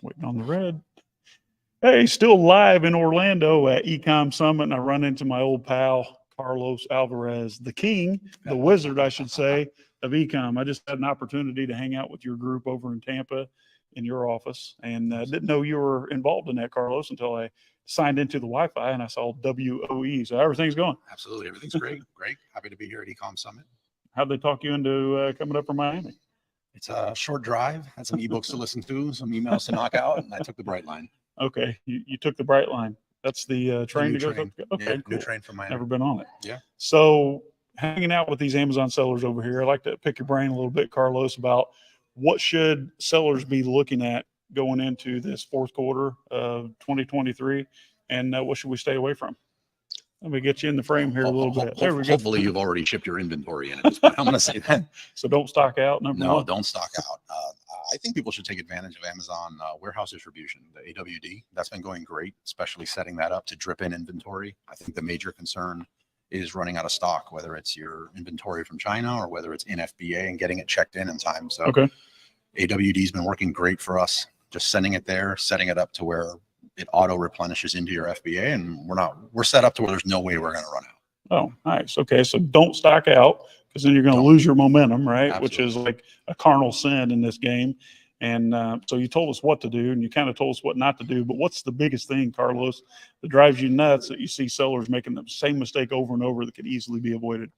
Waiting on the red. Hey, still live in Orlando at Ecom Summit, and I run into my old pal, Carlos Alvarez, the king, the wizard, I should say, of Ecom. I just had an opportunity to hang out with your group over in Tampa in your office, and didn't know you were involved in that, Carlos, until I signed into the Wi-Fi and I saw WOE. So everything's going. Absolutely. Everything's great. Great. Happy to be here at Ecom Summit. How'd they talk you into coming up from Miami? It's a short drive. Had some ebooks to listen to, some emails to knock out, and I took the Bright Line. Okay. You took the Bright Line. That's the train to go train. to? Okay, yeah, cool. New train from Miami. Never been on it. Yeah. So hanging out with these Amazon sellers over here, I'd like to pick your brain a little bit, Carlos, about what should sellers be looking at going into this fourth quarter of 2023, and what should we stay away from? Let me get you in the frame here a little bit. There we go. Hopefully you've already shipped your inventory in at this point. I'm going to say that. So don't stock out. No, don't stock out. I think people should take advantage of Amazon warehouse distribution, the AWD. That's been going great, especially setting that up to drip in inventory. I think the major concern is running out of stock, whether it's your inventory from China or whether it's in FBA and getting it checked in time. So okay. AWD has been working great for us. Just sending it there, setting it up to where it auto replenishes into your FBA, and we're set up to where there's no way we're going to run out. Oh, nice. Okay. So don't stock out, because then you're going to lose your momentum, right? Absolutely. Which is like a carnal sin in this game. And so you told us what to do, and you kind of told us what not to do. But what's the biggest thing, Carlos, that drives you nuts that you see sellers making the same mistake over and over that could easily be avoided?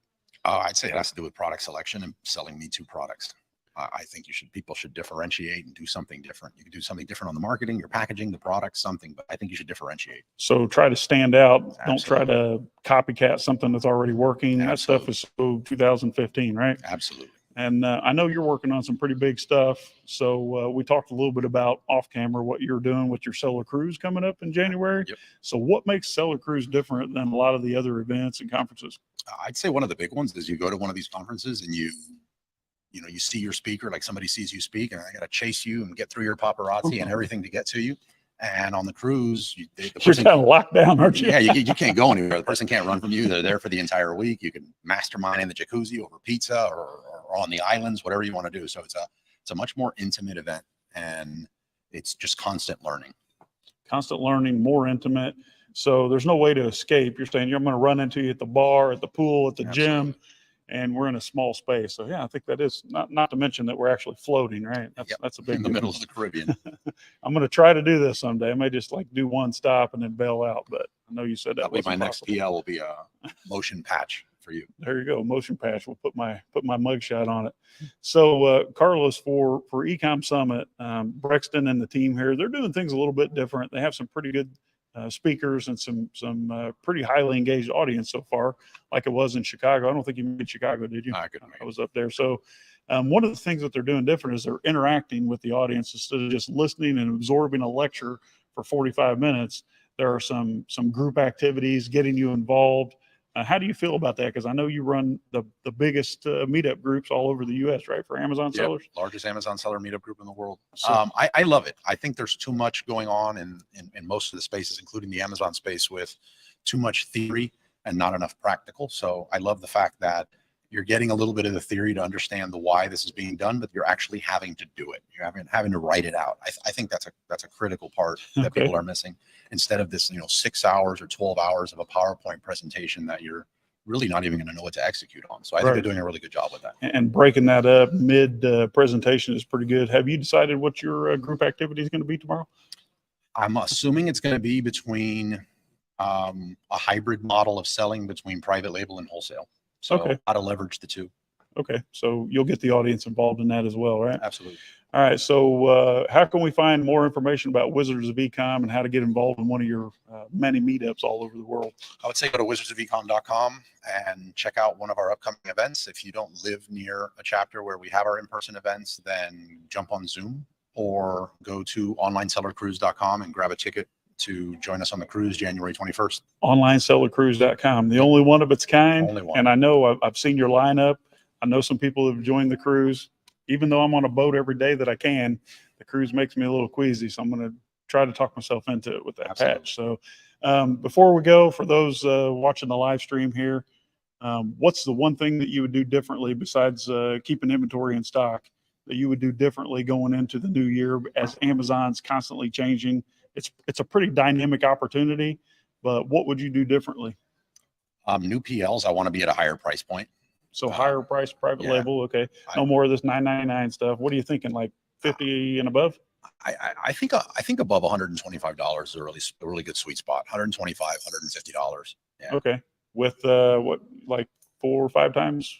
I'd say it has to do with product selection and selling Me Too products. I think people should differentiate and do something different. You can do something different on the marketing, your packaging, the product, something, but I think you should differentiate. So try to stand out. Absolutely. Don't try to copycat something that's already working. Absolutely. That stuff is so 2015, right? Absolutely. And I know you're working on some pretty big stuff. So we talked a little bit about off camera what you're doing with your Seller Cruise coming up in January. Yep. So what makes Seller Cruise different than a lot of the other events and conferences? I'd say one of the big ones is you go to one of these conferences and you see your speaker, like somebody sees you speak, and I got to chase you and get through your paparazzi and everything to get to you. And on the cruise, the person, you're kind of locked down, aren't you? Yeah, you can't go anywhere. The person can't run from you. They're there for the entire week. You can mastermind in the jacuzzi over pizza or on the islands, whatever you want to do. So it's a much more intimate event, and it's just constant learning. Constant learning, more intimate. So there's no way to escape. You're saying I'm going to run into you at the bar, at the pool, at the Absolutely. gym, and we're in a small space. So yeah, I think that is not to mention that we're actually floating, right? That's a big in the middle of the Caribbean. I'm going to try to do this someday. I may just do one stop and then bail out, but I know you said that was my next PL will be a motion patch for you. There you go, motion patch. We'll put my mugshot on it. So Carlos, for Ecom Summit, Brexton and the team here, they're doing things a little bit different. They have some pretty good speakers and some pretty highly engaged audience so far, like it was in Chicago. I don't think you made Chicago, did you? I was up there. So one of the things that they're doing different is they're interacting with the audience instead of just listening and absorbing a lecture for 45 minutes. There are some group activities getting you involved. How do you feel about that? Because I know you run the biggest meetup groups all over the U.S., right, for Amazon sellers? Largest Amazon seller meetup group in the world. So, I love it. I think there's too much going on in most of the spaces, including the Amazon space, with too much theory and not enough practical. So I love the fact that you're getting a little bit of the theory to understand the why this is being done, but you're actually having to do it. You're having to write it out. I think that's a critical part that people are missing. Instead of this, 6 hours or 12 hours of a PowerPoint presentation that you're really not even going to know what to execute on. So I think they're doing a really good job with that. And breaking that up mid presentation is pretty good. Have you decided what your group activity is going to be tomorrow? I'm assuming it's going to be between a hybrid model of selling between private label and wholesale. So how to leverage the two. Okay. So you'll get the audience involved in that as well, right? Absolutely. All right. So how can we find more information about Wizards of Ecom and how to get involved in one of your many meetups all over the world? I would say go to wizardsofecom.com and check out one of our upcoming events. If you don't live near a chapter where we have our in-person events, then jump on Zoom or go to onlinesellercruise.com and grab a ticket to join us on the cruise January 21st. Onlinesellercruise.com, the only one of its kind. Only one. And I know I've seen your lineup. I know some people have joined the cruise. Even though I'm on a boat every day that I can, the cruise makes me a little queasy. So I'm going to try to talk myself into it with that patch. So before we go, for those watching the live stream here, what's the one thing that you would do differently besides keeping inventory in stock that you would do differently going into the new year as Amazon's constantly changing? It's a pretty dynamic opportunity, but what would you do differently? New PLs, I want to be at a higher price point. So higher price private yeah. label. Okay. No more of this $9.99 stuff. What are you thinking? Like 50 and above? I think above $125 is a really good sweet spot. $125, $150. Yeah. Okay. With what, like 4 or 5 times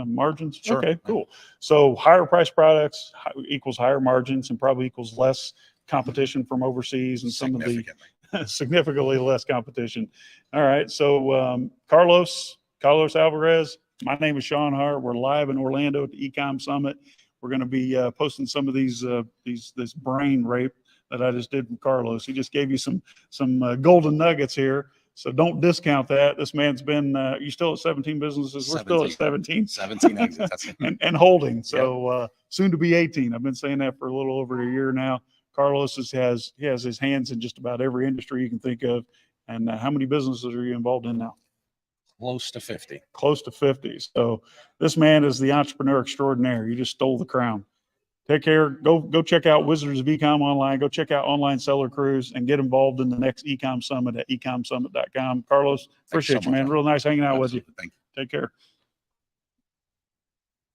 margins? Sure. Okay, cool. So higher price products equals higher margins and probably equals less competition from overseas and some of the significantly less competition. All right. So Carlos Alvarez, my name is Sean Hart. We're live in Orlando at the Ecom Summit. We're going to be posting some of this brain rape that I just did from Carlos. He just gave you some golden nuggets here. So don't discount that. This man's been, you still at 17 businesses? We're still at 17. 17 exits. That's it. and holding. So soon to be 18. I've been saying that for a little over a year now. Carlos has his hands in just about every industry you can think of. And how many businesses are you involved in now? Close to 50. Close to 50. So this man is the entrepreneur extraordinaire. You just stole the crown. Take care. Go check out Wizards of Ecom online. Go check out Online Seller Cruise and get involved in the next Ecom Summit at ecomsummit.com. Carlos, appreciate you, man. Real nice hanging out with you. Thank you. Take care.